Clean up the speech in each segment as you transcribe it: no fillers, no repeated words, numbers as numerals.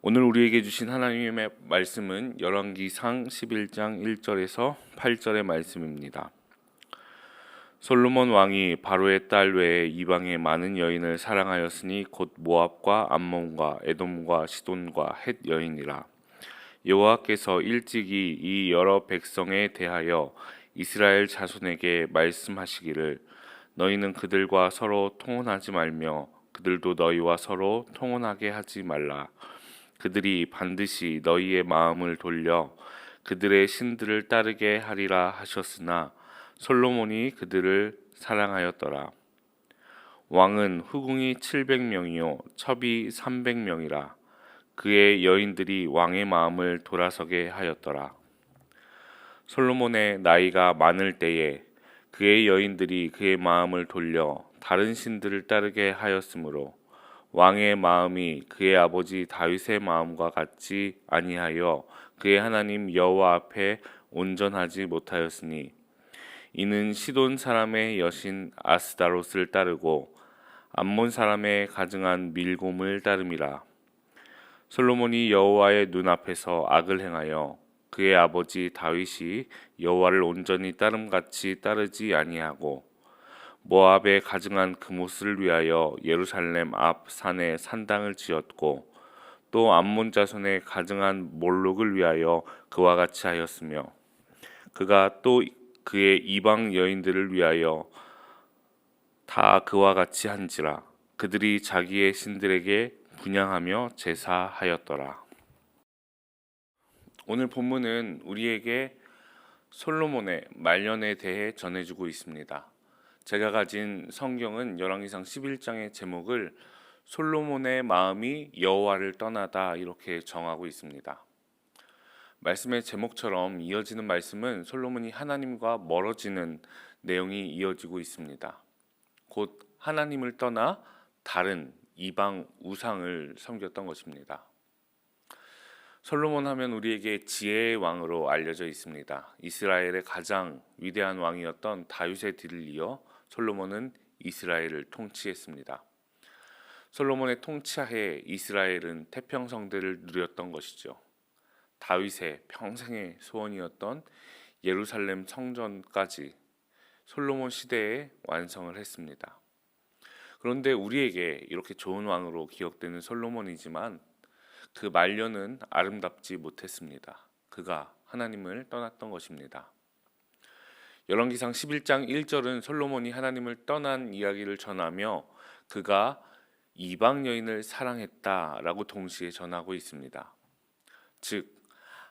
오늘 우리에게 주신 하나님의 말씀은 열왕기상 11장 1절에서 8절의 말씀입니다. 솔로몬 왕이 바로의 딸 외에 이방의 많은 여인을 사랑하였으니 곧 모압과 암몬과 에돔과 시돈과 헷 여인이라. 여호와께서 일찍이 이 여러 백성에 대하여 이스라엘 자손에게 말씀하시기를 너희는 그들과 서로 통혼하지 말며 그들도 너희와 서로 통혼하게 하지 말라. 그들이 반드시 너희의 마음을 돌려 그들의 신들을 따르게 하리라 하셨으나 솔로몬이 그들을 사랑하였더라. 왕은 후궁이 700명이요 첩이 300명이라. 그의 여인들이 왕의 마음을 돌아서게 하였더라. 솔로몬의 나이가 많을 때에 그의 여인들이 그의 마음을 돌려 다른 신들을 따르게 하였으므로 왕의 마음이 그의 아버지 다윗의 마음과 같지 아니하여 그의 하나님 여호와 앞에 온전하지 못하였으니 이는 시돈 사람의 여신 아스다롯을 따르고 암몬 사람의 가증한 밀곰을 따름이라. 솔로몬이 여호와의 눈앞에서 악을 행하여 그의 아버지 다윗이 여호와를 온전히 따름같이 따르지 아니하고 모압에 가증한 그못을 위하여 예루살렘 앞 산에 산당을 지었고 또 암몬 자손의 가증한 몰록을 위하여 그와 같이 하였으며 그가 또 그의 이방 여인들을 위하여 다 그와 같이 한지라. 그들이 자기의 신들에게 분향하며 제사하였더라. 오늘 본문은 우리에게 솔로몬의 말년에 대해 전해주고 있습니다. 제가 가진 성경은 열왕기상 11장의 제목을 솔로몬의 마음이 여호와를 떠나다 이렇게 정하고 있습니다. 말씀의 제목처럼 이어지는 말씀은 솔로몬이 하나님과 멀어지는 내용이 이어지고 있습니다. 곧 하나님을 떠나 다른 이방 우상을 섬겼던 것입니다. 솔로몬 하면 우리에게 지혜의 왕으로 알려져 있습니다. 이스라엘의 가장 위대한 왕이었던 다윗의 뒤를 이어 솔로몬은 이스라엘을 통치했습니다. 솔로몬의 통치하에 이스라엘은 태평성대를 누렸던 것이죠. 다윗의 평생의 소원이었던 예루살렘 성전까지 솔로몬 시대에 완성을 했습니다. 그런데 우리에게 이렇게 좋은 왕으로 기억되는 솔로몬이지만 그 말년은 아름답지 못했습니다. 그가 하나님을 떠났던 것입니다. 열왕기상 11장 1절은 솔로몬이 하나님을 떠난 이야기를 전하며 그가 이방 여인을 사랑했다라고 동시에 전하고 있습니다. 즉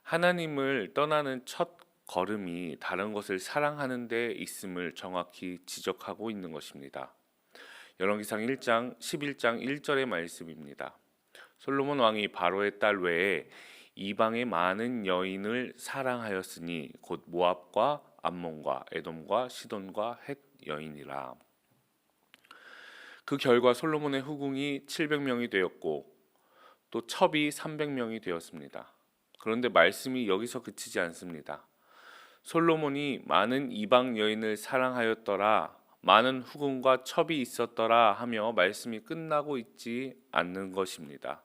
하나님을 떠나는 첫 걸음이 다른 것을 사랑하는 데 있음을 정확히 지적하고 있는 것입니다. 열왕기상 1장 11장 1절의 말씀입니다. 솔로몬 왕이 바로의 딸 외에 이방의 많은 여인을 사랑하였으니 곧 모압과 암몬과 에돔과 시돈과 헷 여인이라. 그 결과 솔로몬의 후궁이 700명이 되었고 또 첩이 300명이 되었습니다. 그런데 말씀이 여기서 그치지 않습니다. 솔로몬이 많은 이방 여인을 사랑하였더라, 많은 후궁과 첩이 있었더라 하며 말씀이 끝나고 있지 않는 것입니다.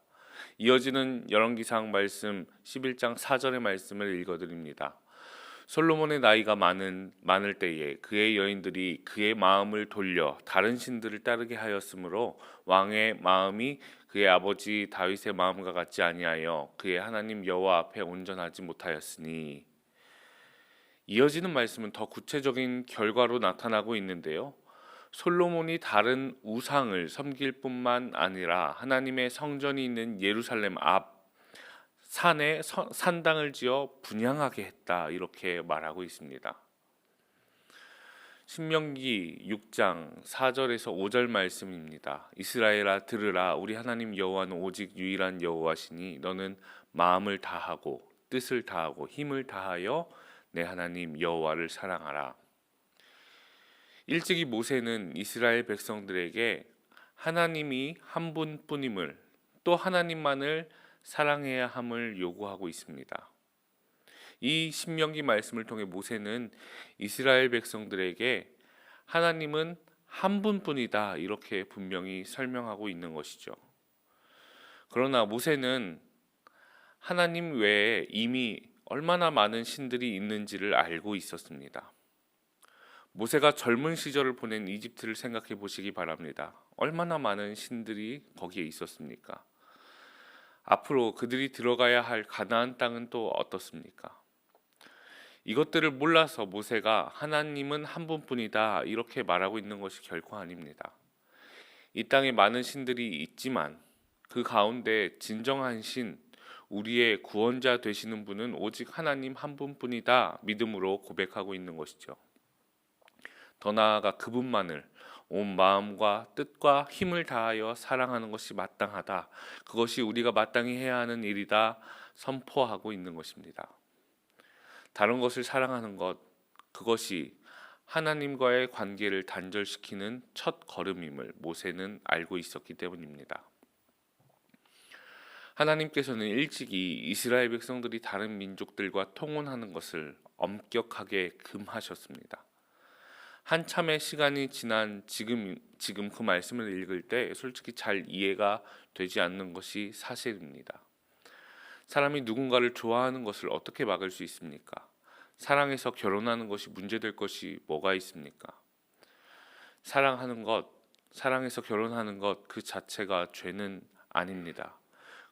이어지는 열왕기상 말씀 11장 4절의 말씀을 읽어드립니다. 솔로몬의 나이가 많을 때에 그의 여인들이 그의 마음을 돌려 다른 신들을 따르게 하였으므로 왕의 마음이 그의 아버지 다윗의 마음과 같지 아니하여 그의 하나님 여호와 앞에 온전하지 못하였으니. 이어지는 말씀은 더 구체적인 결과로 나타나고 있는데요. 솔로몬이 다른 우상을 섬길 뿐만 아니라 하나님의 성전이 있는 예루살렘 앞 산에 산당을 지어 분향하게 했다 이렇게 말하고 있습니다. 신명기 6장 4절에서 5절 말씀입니다. 이스라엘아 들으라. 우리 하나님 여호와는 오직 유일한 여호와시니 너는 마음을 다하고 뜻을 다하고 힘을 다하여 내 하나님 여호와를 사랑하라. 일찍이 모세는 이스라엘 백성들에게 하나님이 한 분뿐임을, 또 하나님만을 사랑해야 함을 요구하고 있습니다. 이 신명기 말씀을 통해 모세는 이스라엘 백성들에게 하나님은 한 분뿐이다 이렇게 분명히 설명하고 있는 것이죠. 그러나 모세는 하나님 외에 이미 얼마나 많은 신들이 있는지를 알고 있었습니다. 모세가 젊은 시절을 보낸 이집트를 생각해 보시기 바랍니다. 얼마나 많은 신들이 거기에 있었습니까? 앞으로 그들이 들어가야 할 가나안 땅은 또 어떻습니까? 이것들을 몰라서 모세가 하나님은 한 분뿐이다 이렇게 말하고 있는 것이 결코 아닙니다. 이 땅에 많은 신들이 있지만 그 가운데 진정한 신, 우리의 구원자 되시는 분은 오직 하나님 한 분뿐이다 믿음으로 고백하고 있는 것이죠. 더 나아가 그분만을 온 마음과 뜻과 힘을 다하여 사랑하는 것이 마땅하다. 그것이 우리가 마땅히 해야 하는 일이다 선포하고 있는 것입니다. 다른 것을 사랑하는 것, 그것이 하나님과의 관계를 단절시키는 첫 걸음임을 모세는 알고 있었기 때문입니다. 하나님께서는 일찍이 이스라엘 백성들이 다른 민족들과 통혼하는 것을 엄격하게 금하셨습니다. 한참의 시간이 지난 지금 그 말씀을 읽을 때 솔직히 잘 이해가 되지 않는 것이 사실입니다. 사람이 누군가를 좋아하는 것을 어떻게 막을 수 있습니까? 사랑해서 결혼하는 것이 문제될 것이 뭐가 있습니까? 사랑하는 것, 사랑해서 결혼하는 것 그 자체가 죄는 아닙니다.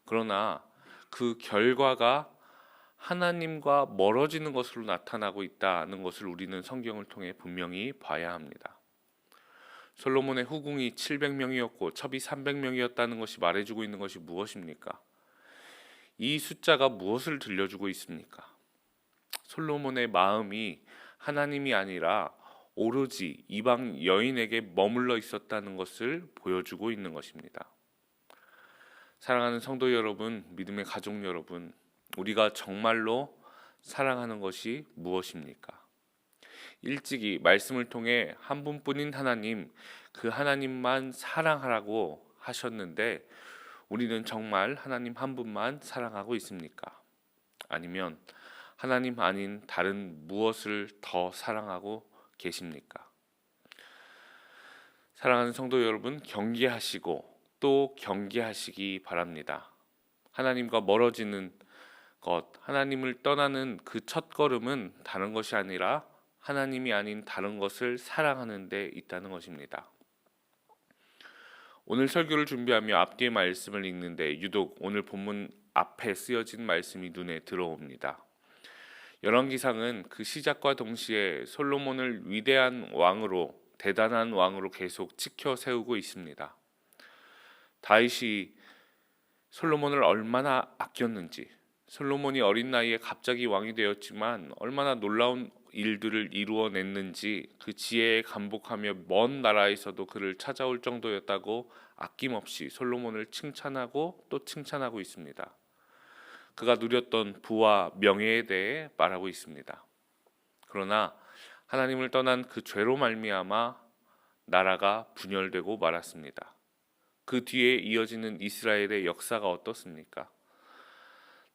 그러나 그 결과가 하나님과 멀어지는 것으로 나타나고 있다는 것을 우리는 성경을 통해 분명히 봐야 합니다. 솔로몬의 후궁이 700명이었고 첩이 300명이었다는 것이 말해주고 있는 것이 무엇입니까? 이 숫자가 무엇을 들려주고 있습니까? 솔로몬의 마음이 하나님이 아니라 오로지 이방 여인에게 머물러 있었다는 것을 보여주고 있는 것입니다. 사랑하는 성도 여러분, 믿음의 가족 여러분, 우리가 정말로 사랑하는 것이 무엇입니까? 일찍이 말씀을 통해 한 분뿐인 하나님, 그 하나님만 사랑하라고 하셨는데 우리는 정말 하나님 한 분만 사랑하고 있습니까? 아니면 하나님 아닌 다른 무엇을 더 사랑하고 계십니까? 사랑하는 성도 여러분, 경계하시고 또 경계하시기 바랍니다. 하나님과 멀어지는 것, 하나님을 떠나는 그 첫 걸음은 다른 것이 아니라 하나님이 아닌 다른 것을 사랑하는 데 있다는 것입니다. 오늘 설교를 준비하며 앞뒤의 말씀을 읽는데 유독 오늘 본문 앞에 쓰여진 말씀이 눈에 들어옵니다. 열왕기상은 그 시작과 동시에 솔로몬을 위대한 왕으로, 대단한 왕으로 계속 지켜 세우고 있습니다. 다윗이 솔로몬을 얼마나 아꼈는지, 솔로몬이 어린 나이에 갑자기 왕이 되었지만 얼마나 놀라운 일들을 이루어냈는지 그 지혜에 감복하며 먼 나라에서도 그를 찾아올 정도였다고 아낌없이 솔로몬을 칭찬하고 또 칭찬하고 있습니다. 그가 누렸던 부와 명예에 대해 말하고 있습니다. 그러나 하나님을 떠난 그 죄로 말미암아 나라가 분열되고 말았습니다. 그 뒤에 이어지는 이스라엘의 역사가 어떻습니까?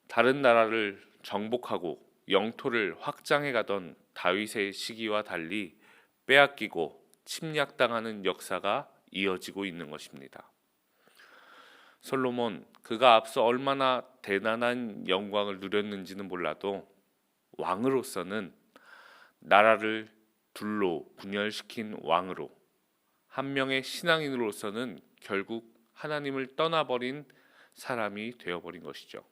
다른 나라를 정복하고 영토를 확장해 가던 다윗의 시기와 달리 빼앗기고 침략당하는 역사가 이어지고 있는 것입니다. 솔로몬, 그가 앞서 얼마나 대단한 영광을 누렸는지는 몰라도 왕으로서는 나라를 둘로 분열시킨 왕으로, 한 명의 신앙인으로서는 결국 하나님을 떠나버린 사람이 되어버린 것이죠.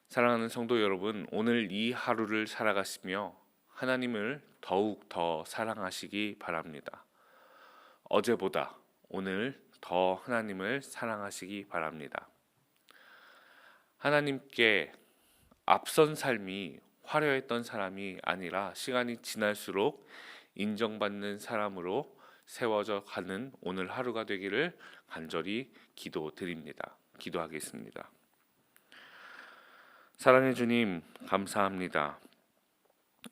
사랑하는 성도 여러분, 오늘 이 하루를 살아가시며 하나님을 더욱 더 사랑하시기 바랍니다. 어제보다 오늘 더 하나님을 사랑하시기 바랍니다. 하나님께 앞선 삶이 화려했던 사람이 아니라 시간이 지날수록 인정받는 사람으로 세워져 가는 오늘 하루가 되기를 간절히 기도드립니다. 기도하겠습니다. 사랑해 주님, 감사합니다.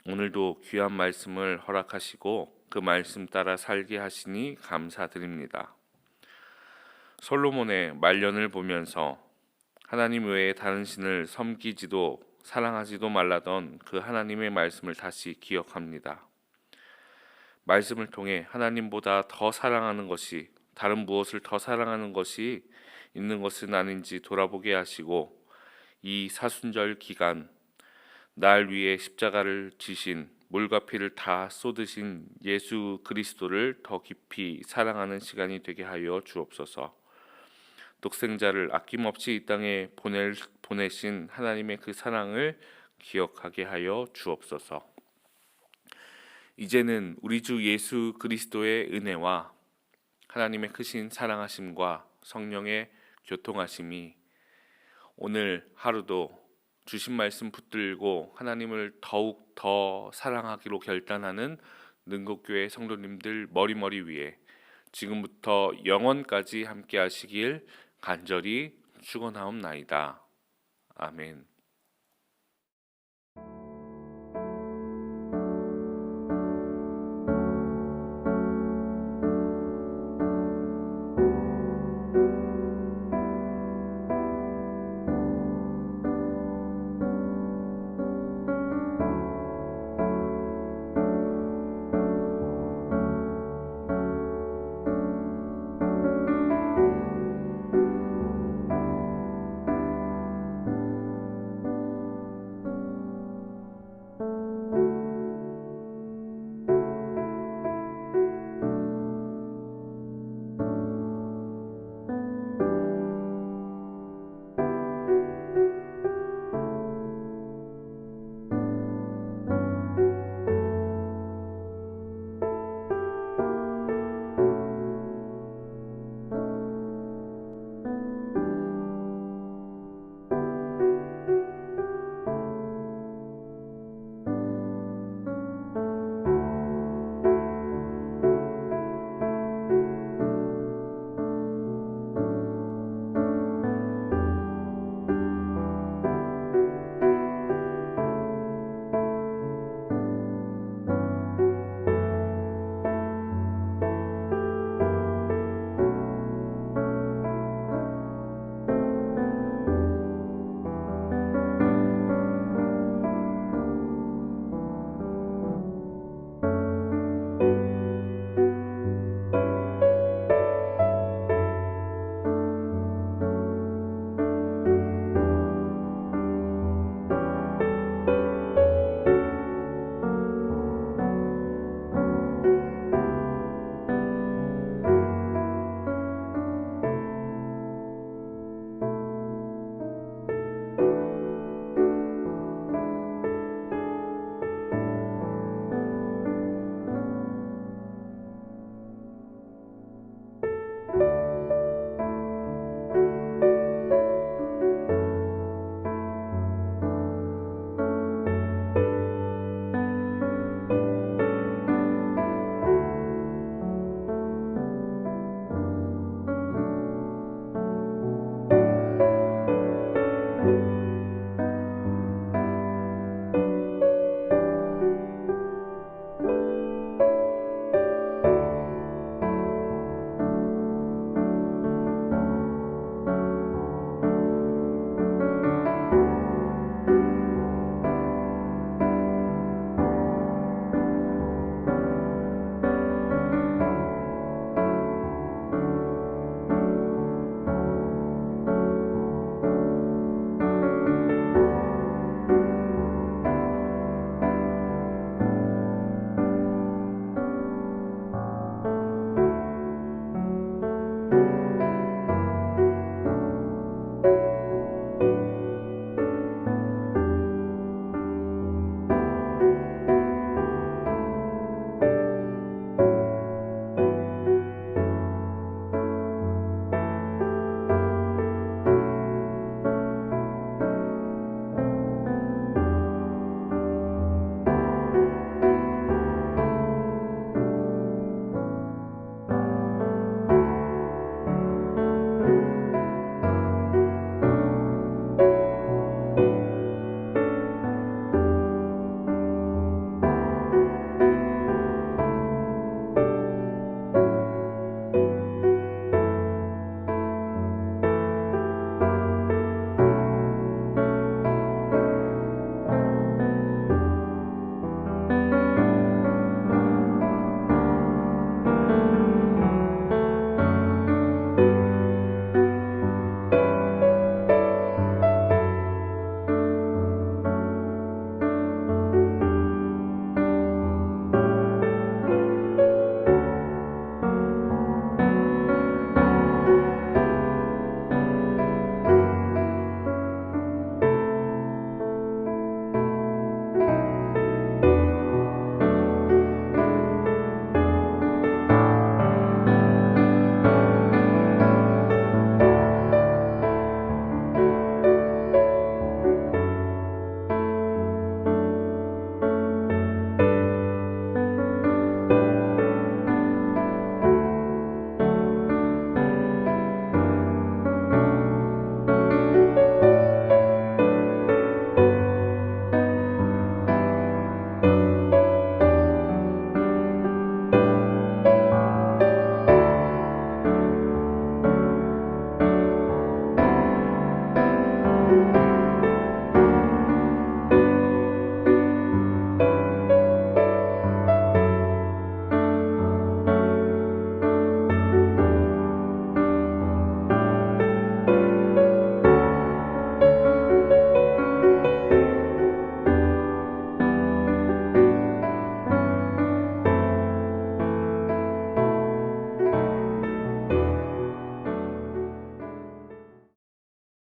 오늘도 귀한 말씀을 허락하시고 그 말씀 따라 살게 하시니 감사드립니다. 솔로몬의 말년을 보면서 하나님 외에 다른 신을 섬기지도 사랑하지도 말라던 그 하나님의 말씀을 다시 기억합니다. 말씀을 통해 하나님보다 더 사랑하는 것이, 다른 무엇을 더 사랑하는 것이 있는 것은 아닌지 돌아보게 하시고 이 사순절 기간 날 위해 십자가를 지신 물과 피를 다 쏟으신 예수 그리스도를 더 깊이 사랑하는 시간이 되게 하여 주옵소서. 독생자를 아낌없이 이 땅에 보내신 하나님의 그 사랑을 기억하게 하여 주옵소서. 이제는 우리 주 예수 그리스도의 은혜와 하나님의 크신 사랑하심과 성령의 교통하심이 오늘 하루도 주신 말씀 붙들고 하나님을 더욱 더 사랑하기로 결단하는 능곡교회 성도님들 머리머리 위에 지금부터 영원까지 함께 하시길 간절히 축원하옵나이다. 아멘.